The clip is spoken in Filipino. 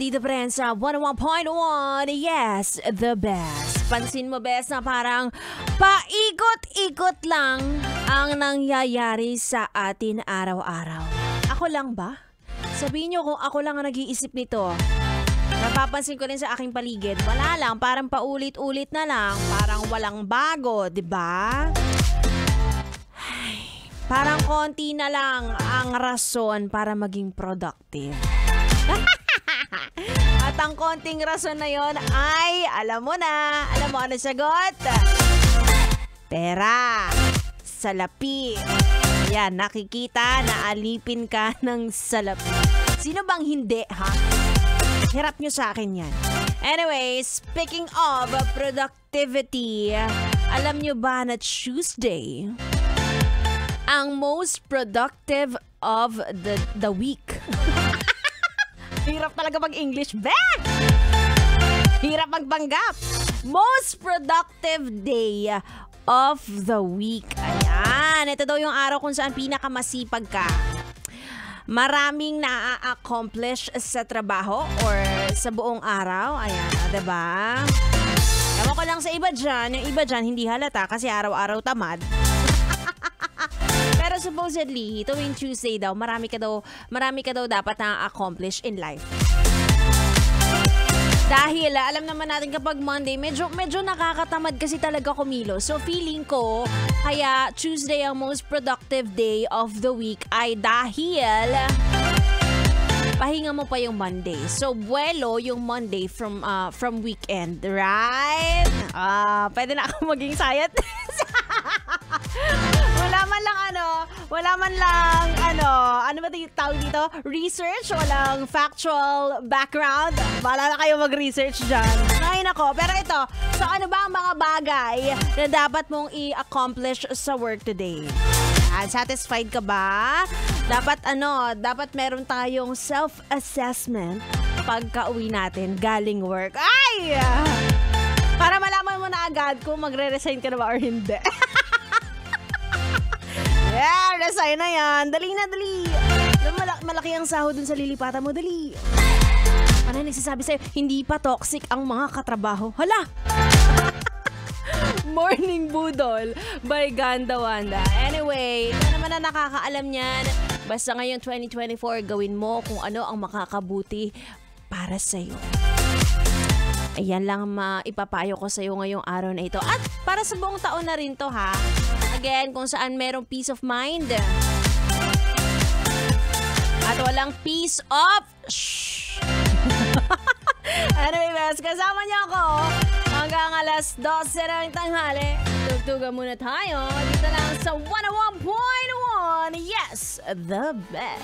dito pa rin sa 101.1. Yes, the best. Pansin mo, best, na parang paikot-ikot lang ang nangyayari sa atin araw-araw. Ako lang ba? Sabihin nyo kung ako lang ang nag-iisip nito. Napapansin ko rin sa aking paligid. Wala lang, parang paulit-ulit na lang. Parang walang bago, di ba? Parang konti na lang ang rason para maging productive. At ang konting rason na yon ay, alam mo na, alam mo ano sagot? Pera. Salapi. Yan, nakikita na alipin ka ng salapi. Sino bang hindi, ha? Hirap nyo sa akin yan. Anyway, speaking of productivity, alam nyo ba na Tuesday ang most productive of the week? Hirap talaga mag-English, Bek! Hirap magbanggap. Most productive day of the week. Ayan, ito daw yung araw kung saan pinakamasipag ka. Maraming na-accomplish sa trabaho or sa buong araw. Ayan, diba? Ewan ko lang sa iba dyan. Yung iba dyan, hindi halata kasi araw-araw tamad. Pero supposedly, tuwing Tuesday daw, marami ka daw dapat na-accomplish in life. Dahil alam naman natin kapag Monday, medyo nakakatamad kasi talaga kumilos. So feeling ko, kaya Tuesday ang most productive day of the week ay dahil pahinga mo pa yung Monday. So buwelo yung Monday from weekend, right? Pwede na ako maging scientist. Wala man lang ano ba tawag dito? Research, walang factual background. Bahala na kayo mag-research dyan. Ay nako, pero ito, so ano ba ang mga bagay na dapat mong i-accomplish sa work today? Satisfied ka ba? Dapat meron tayong self-assessment pagka-uwi natin galing work. Ay! Para malaman mo na agad kung magre-resign ka na ba or hindi. Yeah, resign na yan. Dali na, dali. Malaki ang sahod dun sa lilipatan mo. Dali. Ano nagsasabi sa'yo? Hindi pa toxic ang mga katrabaho. Hala! Morning Budol by Ganda Wanda. Anyway, ito naman na nakakaalam niyan. Basta ngayon 2024, gawin mo kung ano ang makakabuti para sa'yo. Ayan lang maipapayo ko sa'yo ngayong araw na ito. At para sa buong taon na rin to, ha? Again, kung saan merong peace of mind. At walang peace of... Shhh! Anyway, best, kasama niyo ako hanggang alas 12 ng tanghali. Tugtugan muna tayo dito lang sa 101.1. Yes, the best.